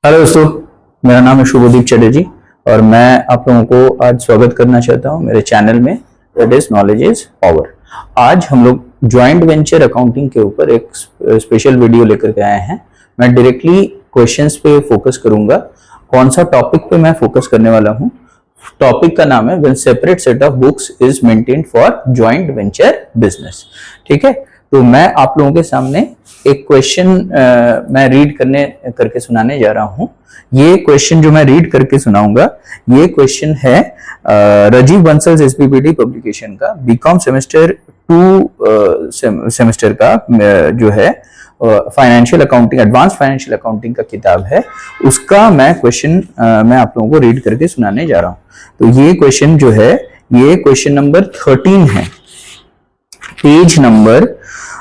Hello दोस्तों, मेरा नाम है शुभदीप चटर्जी और मैं आप लोगों को आज स्वागत करना चाहता हूं मेरे चैनल में, that is knowledge is power. आज हम लोग जॉइंट वेंचर अकाउंटिंग के ऊपर एक स्पेशल वीडियो लेकर के आए हैं। मैं डायरेक्टली क्वेश्चंस पे फोकस करूंगा। कौन सा टॉपिक पे मैं फोकस करने वाला हूं? टॉपिक का नाम है when separate set of books is maintained for joint venture business. ठीक है, तो मैं आप लोगों के सामने एक क्वेश्चन मैं रीड करके सुनाने जा रहा हूं। ये क्वेश्चन जो मैं रीड करके सुनाऊंगा, ये क्वेश्चन है राजीव बंसल एसपीपीटी पब्लिकेशन का बीकॉम सेमेस्टर 2 सेमेस्टर का जो है financial accounting, advance financial accounting का किताब है, उसका मैं क्वेश्चन मैं आप लोगों को रीड करके सुनाने जा रहा हूं। तो ये क्वेश्चन जो है, ये क्वेश्चन नंबर 13 है, पेज नंबर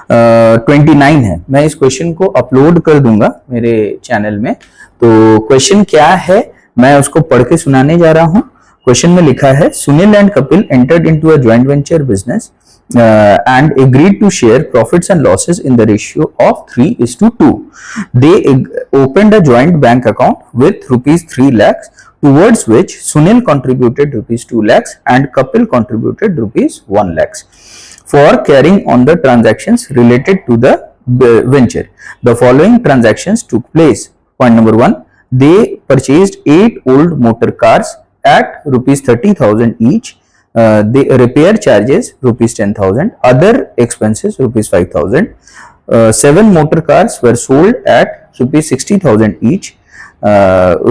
29 है। मैं इस क्वेश्चन को अपलोड कर दूंगा मेरे चैनल में। तो क्वेश्चन क्या है, मैं उसको पढ़ के सुनाने जा रहा हूं। क्वेश्चन में लिखा है, Sunil and Kapil entered into a joint venture business and agreed to share profits and losses in the ratio of 3:2. They opened a joint bank account with rupees 3 lakhs, towards which Sunil contributed rupees 2 lakhs and Kapil contributed rupees 1 lakhs for carrying on the transactions related to the venture. The following transactions took place. Point number 1, they purchased 8 old motor cars at rupees 30,000 each. The repair charges rupees 10,000, other expenses rupees 5,000. 7 motor cars were sold at rupees 60,000 each.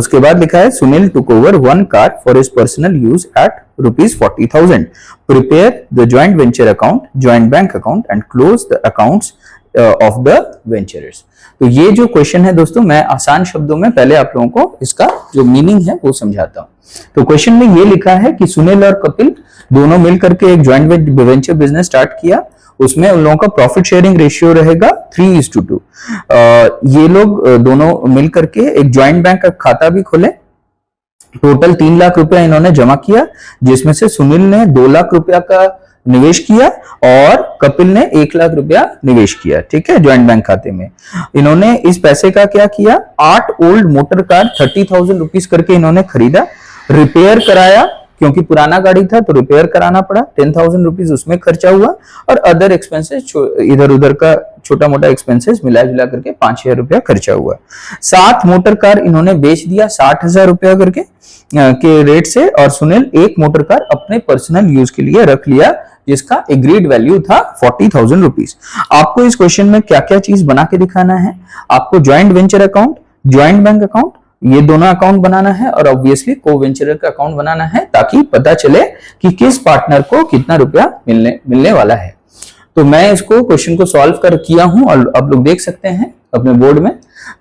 उसके बाद लिखा है, Sunil took over 1 car for his personal use at rupees 40,000. Prepare the joint venture account, joint bank account and close the accounts of the venturers. तो ये जो question है दोस्तों, मैं आसान शब्दों में पहले आप लोगों को इसका जो मीनिंग है वो समझाता हूँ। तो क्वेश्चन में ये लिखा है कि सुनील और कपिल दोनों मिलकर के एक जॉइंट वेंचर बिजनेस स्टार्ट किया। उसमें उन लोगों का प्रॉफिट शेयरिंग रेशियो रहेगा 3:2। ये लोग दोनों मिलकर के एक जॉइंट बैंक का खाता भी खोले। टोटल 3 लाख रुपया इन्होंने जमा किया, जिसमें से सुनील ने 2 लाख रुपया का निवेश किया और कपिल ने 1 लाख रुपया निवेश किया। ठीक है, जॉइंट बैंक खाते में। इन्होंने इस पैसे का क्या किया, 8 ओल्ड मोटर कार 30,000 रुपीज करके इन्होंने खरीदा, रिपेयर कराया, क्योंकि पुराना गाड़ी था तो रिपेयर कराना पड़ा, 10,000 रुपीज उसमें खर्चा हुआ, और अदर एक्सपेंसेस इधर उधर का छोटा मोटा एक्सपेंसेस मिला जुला करके 5,000 रुपया खर्चा हुआ। 7 मोटर कार इन्होंने बेच दिया 60,000 रुपया करके के रेट से, और सुनील 1 मोटर कार अपने पर्सनल यूज के लिए रख लिया, जिसका एग्रीड वैल्यू था 40,000 रुपीज। आपको इस क्वेश्चन में क्या क्या चीज बना के दिखाना है? आपको joint venture account, joint bank account, ये दोनों अकाउंट बनाना है, और ऑब्वियसली को वेंचरर का अकाउंट बनाना है, ताकि पता चले कि किस पार्टनर को कितना रुपया मिलने वाला है। तो मैं इसको क्वेश्चन को सॉल्व कर किया हूं और आप लोग देख सकते हैं अपने बोर्ड में।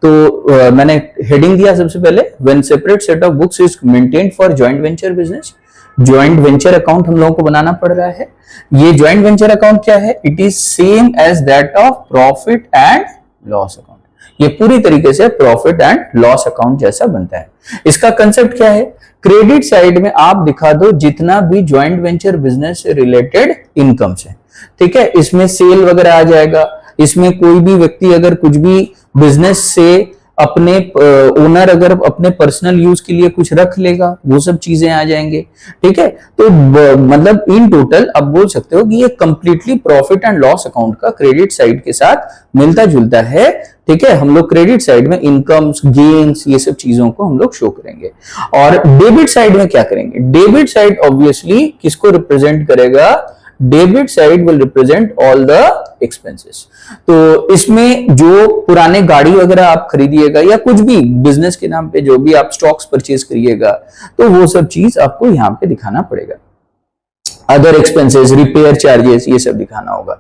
तो मैंने हेडिंग दिया सबसे पहले, when separate set of books is maintained for joint venture business. Joint venture account हम लोगों को बनाना पड़ रहा है। ये जॉइंट वेंचर अकाउंट क्या है? It is same as that of profit and loss account. ये पूरी तरीके से प्रॉफिट एंड लॉस अकाउंट जैसा बनता है। इसका कंसेप्ट क्या है? क्रेडिट साइड में आप दिखा दो जितना भी जॉइंट वेंचर बिजनेस से रिलेटेड इनकम्स है। ठीक है, इसमें सेल वगैरह आ जाएगा, इसमें कोई भी व्यक्ति अगर कुछ भी बिजनेस से अपने ओनर अगर अपने पर्सनल यूज के लिए कुछ रख लेगा, वो सब चीजें आ जाएंगे। ठीक है, तो मतलब इन टोटल आप बोल सकते हो कि ये completely profit and loss account का क्रेडिट साइड के साथ मिलता जुलता है। ठीक है, हम लोग क्रेडिट साइड में इनकम्स, गेन्स, ये सब चीजों को हम लोग शो करेंगे। और डेबिट साइड में क्या करेंगे? डेबिट साइड ऑब्वियसली किसको रिप्रेजेंट करेगा? Debit side will represent all the expenses. तो इसमें जो पुराने गाड़ी वगैरह आप खरीदिएगा या कुछ भी बिजनेस के नाम पे जो भी आप स्टॉक्स परचेज करिएगा, तो वो सब चीज आपको यहां पे दिखाना पड़ेगा। अदर एक्सपेंसेस, रिपेयर चार्जेस, ये सब दिखाना होगा।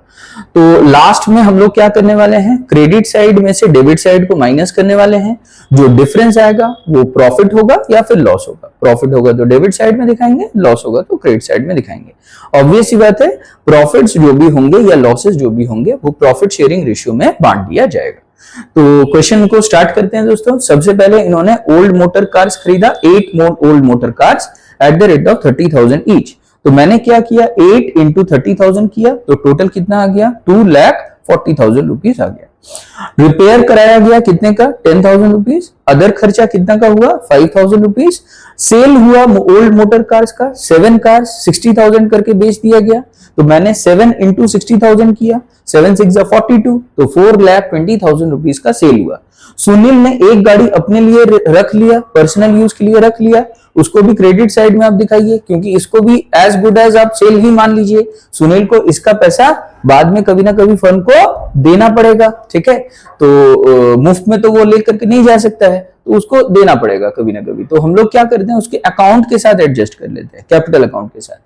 तो लास्ट में हम लोग क्या करने वाले हैं? क्रेडिट साइड में से डेबिट साइड को माइनस करने वाले हैं। जो डिफरेंस आएगा वो प्रॉफिट होगा या फिर लॉस होगा। प्रॉफिट होगा तो डेबिट साइड में दिखाएंगे, लॉस होगा तो क्रेडिट साइड में दिखाएंगे। ऑब्वियस सी बात है, प्रॉफिट्स जो भी होंगे या लॉसेस जो भी होंगे वो प्रॉफिट शेयरिंग रेशियो में बांट दिया जाएगा। तो क्वेश्चन को स्टार्ट करते हैं दोस्तों। सबसे पहले इन्होंने ओल्ड मोटर कार्स खरीदा, 8 old motor cars at the rate of 30,000 each. तो मैंने क्या किया, 8 into 30,000 किया, तो टोटल कितना आ गया? 2,40,000 रुपीज आ गया। रिपेयर कराया गया कितने का 10,000 रुपीज, अदर खर्चा कितना का हुआ 5,000 रुपीज, सेल हुआ ओल्ड मोटर कार्स का 7 कार्स 60,000 करके बेच दिया गया, तो मैंने 7 इंटू 60,000 किया, 7 6 42, तो 4,20,000 रुपीज का सेल हुआ। सुनील ने एक गाड़ी अपने लिए रख लिया, पर्सनल यूज के लिए रख लिया, उसको भी क्रेडिट साइड में आप दिखाइए, क्योंकि इसको भी एज गुड एज आप सेल ही मान लीजिए। सुनील को इसका पैसा बाद में कभी ना कभी फर्म को देना पड़ेगा, ठीक है, तो मुफ्त में तो वो लेकर के नहीं जा सकता है, तो उसको देना पड़ेगा कभी ना कभी, तो हम लोग क्या करते हैं उसके अकाउंट के साथ एडजस्ट कर लेते हैं, कैपिटल अकाउंट के साथ,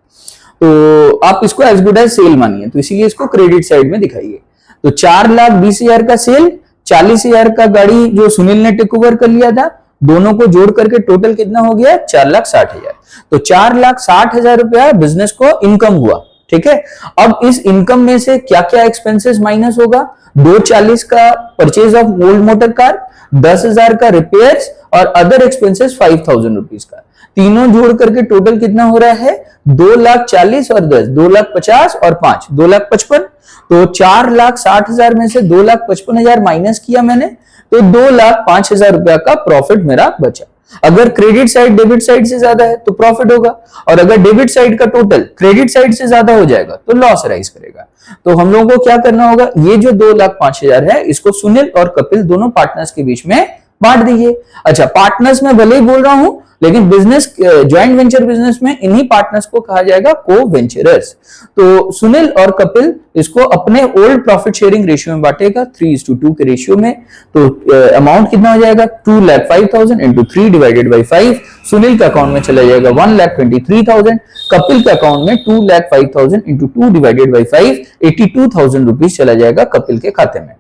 तो आप इसको एज गुड एज सेल मानिए, तो इसीलिए इसको क्रेडिट साइड में दिखाइए। तो 4,20,000 का सेल, 40,000 का गाड़ी जो सुनील ने टेक ओवर कर लिया था, दोनों को जोड़ करके टोटल कितना हो गया 4,60,000, तो 4,60,000 रुपया बिजनेस को इनकम हुआ, ठीक है। अब इस इनकम में से क्या क्या एक्सपेंसेस माइनस होगा, 240 का purchase of old motor car, 10,000 का रिपेयर्स और अदर एक्सपेंसेस 5,000 रुपीज का, तीनों जोड़ करके टोटल कितना हो रहा है 2,40,000 और 10 2,50,000 और 5 2,55,000, तो 4,60,000 में से 2,55,000 माइनस किया मैंने, तो 2,05,000 रुपया का प्रॉफिट मेरा बचा। अगर क्रेडिट साइड डेबिट साइड से ज्यादा है तो प्रॉफिट होगा, और अगर डेबिट साइड का टोटल क्रेडिट साइड से ज्यादा हो जाएगा तो लॉस राइज करेगा। तो हम लोगों को क्या करना होगा, ये जो 2,05,000 है इसको सुनील और कपिल दोनों पार्टनर्स के बीच में बांट दीजिए। अच्छा, पार्टनर्स में भले ही बोल रहा हूं, लेकिन बिजनेस ज्वाइंट वेंचर बिजनेस में इन्हीं पार्टनर्स को कहा जाएगा को वेंचरर्स। तो सुनील और कपिल इसको अपने ओल्ड प्रॉफिट शेयरिंग रेशियो में बांटेगा 3:2 के रेशियो में, तो अमाउंट कितना हो जाएगा 2,05,000 इंटू 3 डिवाइडेड बाई 5, सुनील के अकाउंट में चला जाएगा 1,23,000, कपिल के अकाउंट में 2,05,000 इंटू 2 डिवाइडेड बाई 5, 82,000 रुपीज चला जाएगा कपिल के खाते में।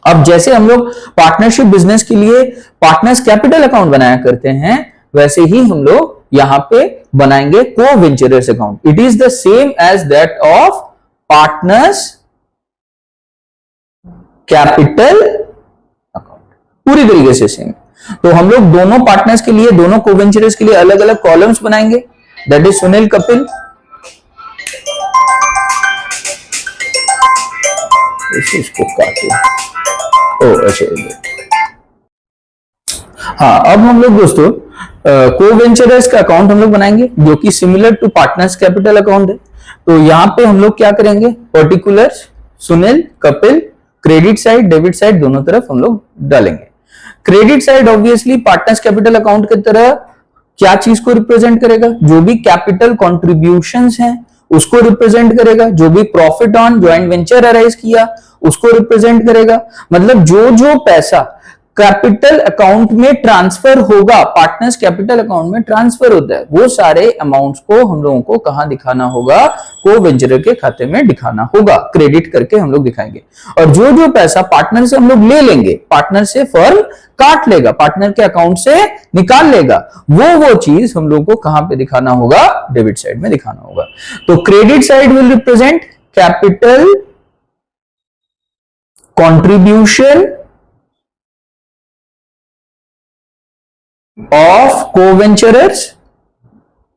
अब जैसे हम लोग पार्टनरशिप बिजनेस के लिए पार्टनर्स कैपिटल अकाउंट बनाया करते हैं, वैसे ही हम लोग यहां पे बनाएंगे co venturers account. It is the same as that of partners capital account, पूरी तरीके से सेम। तो हम लोग दोनों पार्टनर्स के लिए, दोनों को वेंचरर्स के लिए अलग अलग कॉलम्स बनाएंगे, दैट इज सुनील कपिल, इसको काटो, अच्छा। हाँ, अब हम लोग दोस्तों को वेंचरर्स का अकाउंट हम लोग बनाएंगे जो कि similar to partners capital account है। तो यहां पे हम लोग क्या करेंगे, particulars Sunil Kapil, credit side debit side दोनों तरफ हम लोग डालेंगे। Credit side obviously partners capital account की तरह क्या चीज को रिप्रेजेंट करेगा, जो भी कैपिटल कॉन्ट्रीब्यूशंस हैं उसको रिप्रेजेंट करेगा, जो भी profit on joint venture arise किया उसको रिप्रेजेंट करेगा। मतलब जो जो पैसा कैपिटल अकाउंट में ट्रांसफर होगा, पार्टनर्स कैपिटल अकाउंट में ट्रांसफर होता है, वो सारे अमाउंट्स को हम लोगों को कहां दिखाना होगा, को वेंचरर के खाते में दिखाना होगा, क्रेडिट करके हम लोग दिखाएंगे। और जो जो पैसा पार्टनर से हम लोग ले लेंगे, पार्टनर से फर्म काट लेगा, पार्टनर के अकाउंट से निकाल लेगा, वो चीज हम लोग को कहां पे दिखाना होगा, डेबिट साइड में दिखाना होगा। तो credit side will represent capital contribution of co-venturers,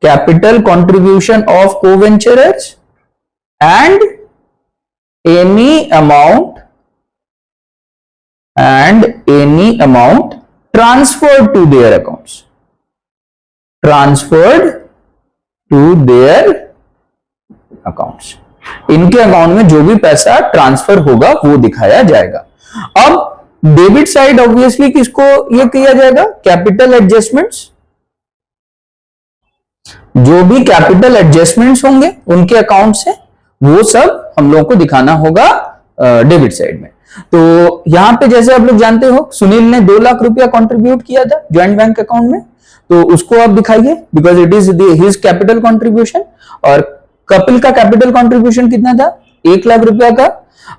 capital contribution of co-venturers, and any amount transferred to their accounts, इनके अकाउंट में जो भी पैसा ट्रांसफर होगा वो दिखाया जाएगा। अब डेबिट साइड ऑब्वियसली किसको ये किया जाएगा, कैपिटल एडजस्टमेंट्स, जो भी कैपिटल एडजस्टमेंट्स होंगे उनके अकाउंट से वो सब हम लोगों को दिखाना होगा डेबिट साइड में। तो यहां पे जैसे आप लोग जानते हो सुनील ने 2 लाख रुपया कंट्रीब्यूट किया था ज्वाइंट बैंक अकाउंट में, तो उसको आप दिखाइए because it is his capital contribution. और कपिल का कैपिटल कंट्रीब्यूशन कितना था, 1 लाख रुपया का।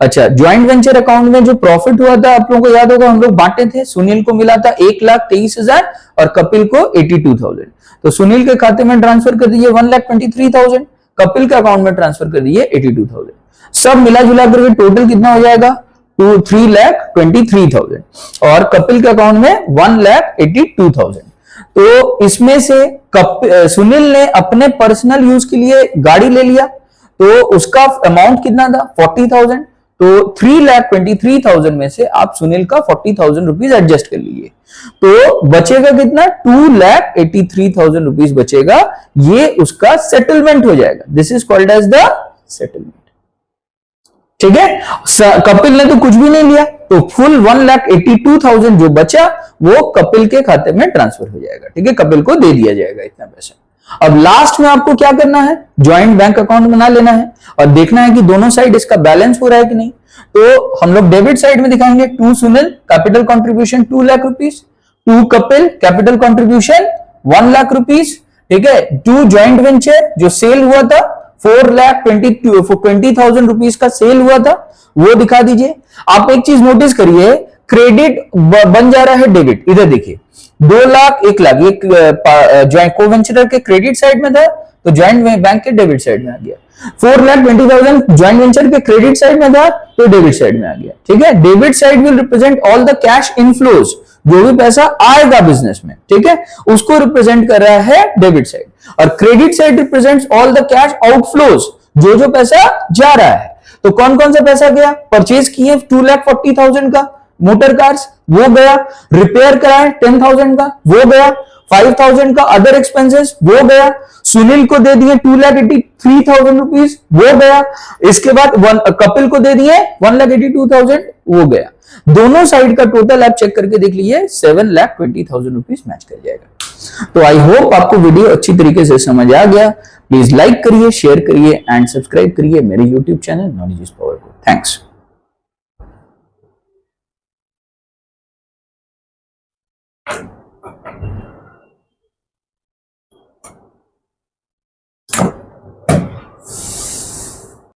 अच्छा, ज्वाइंट वेंचर अकाउंट में जो प्रॉफिट हुआ था आप लोगों को याद होगा, हम लोग बांटे थे, सुनील को मिला था 1,23,000 और कपिल को 82,000। तो सुनील के खाते में ट्रांसफर कर दीजिए 1,23,000, कपिल के अकाउंट में ट्रांसफर कर दीजिए 82,000। सब मिला जुला करके टोटल कितना हो जाएगा 3,23,000 और कपिल के अकाउंट में 1,82,000। तो इसमें से सुनील ने अपने पर्सनल यूज के लिए गाड़ी ले लिया, तो उसका अमाउंट कितना था 40,000। तो 3,23,000 में से आप सुनील का 40,000 रुपीज एडजस्ट कर लीजिए, तो बचेगा कितना? 2,83,000 रुपीज बचेगा। ये उसका सेटलमेंट हो जाएगा। This is called as the settlement. ठीक है, कपिल ने तो कुछ भी नहीं लिया, तो फुल 1,82,000 जो बचा वो कपिल के खाते में ट्रांसफर हो जाएगा। ठीक है, कपिल को दे दिया जाएगा इतना पैसा। अब लास्ट में आपको क्या करना है? ज्वाइंट बैंक अकाउंट बना लेना है और देखना है कि दोनों साइड इसका बैलेंस हो रहा है कि नहीं। तो हम लोग डेबिट साइड में दिखाएंगे, to Sunil capital contribution 2 lakh rupees, to Kapil capital contribution 1 lakh rupees. ठीक है, टू ज्वाइंट वेंचर जो सेल हुआ था 4,20,000 रुपीज का सेल हुआ था, वो दिखा दीजिए। आप एक चीज नोटिस करिए, क्रेडिट बन जा रहा है डेबिट। इधर देखिए 2 लाख 1 लाख, ये ज्वाइंट को वेंचर के क्रेडिट साइड में था तो ज्वाइंट बैंक के डेबिट साइड में आ गया। 4,20,000 ज्वाइंट वेंचर के क्रेडिट साइड में था तो डेबिट साइड में आ गया। ठीक है, debit side will represent all the cash inflows, जो भी पैसा आएगा बिजनेस में, ठीक है, उसको रिप्रेजेंट कर रहा है डेबिट साइड। और credit side represents all the cash outflows, जो जो पैसा जा रहा है। तो कौन कौन सा पैसा गया? परचेज किए 2,40,000 का मोटर कार्स, वो गया। रिपेयर कराए 10,000 का, वो गया। 5,000 का अदर एक्सपेंसेस, वो गया। सुनील को दे दिए 2,83,000 रुपीज, वो गया। इसके बाद कपिल को दे दिए 1,82,000, वो गया। दोनों साइड का टोटल आप चेक करके देख लीजिए 7,20,000 रुपीज मैच कर जाएगा। तो आई होप आपको वीडियो अच्छी तरीके से समझ आ गया। प्लीज लाइक करिए, शेयर करिए एंड सब्सक्राइब करिए मेरे YouTube channel knowledge is power को। थैंक्स।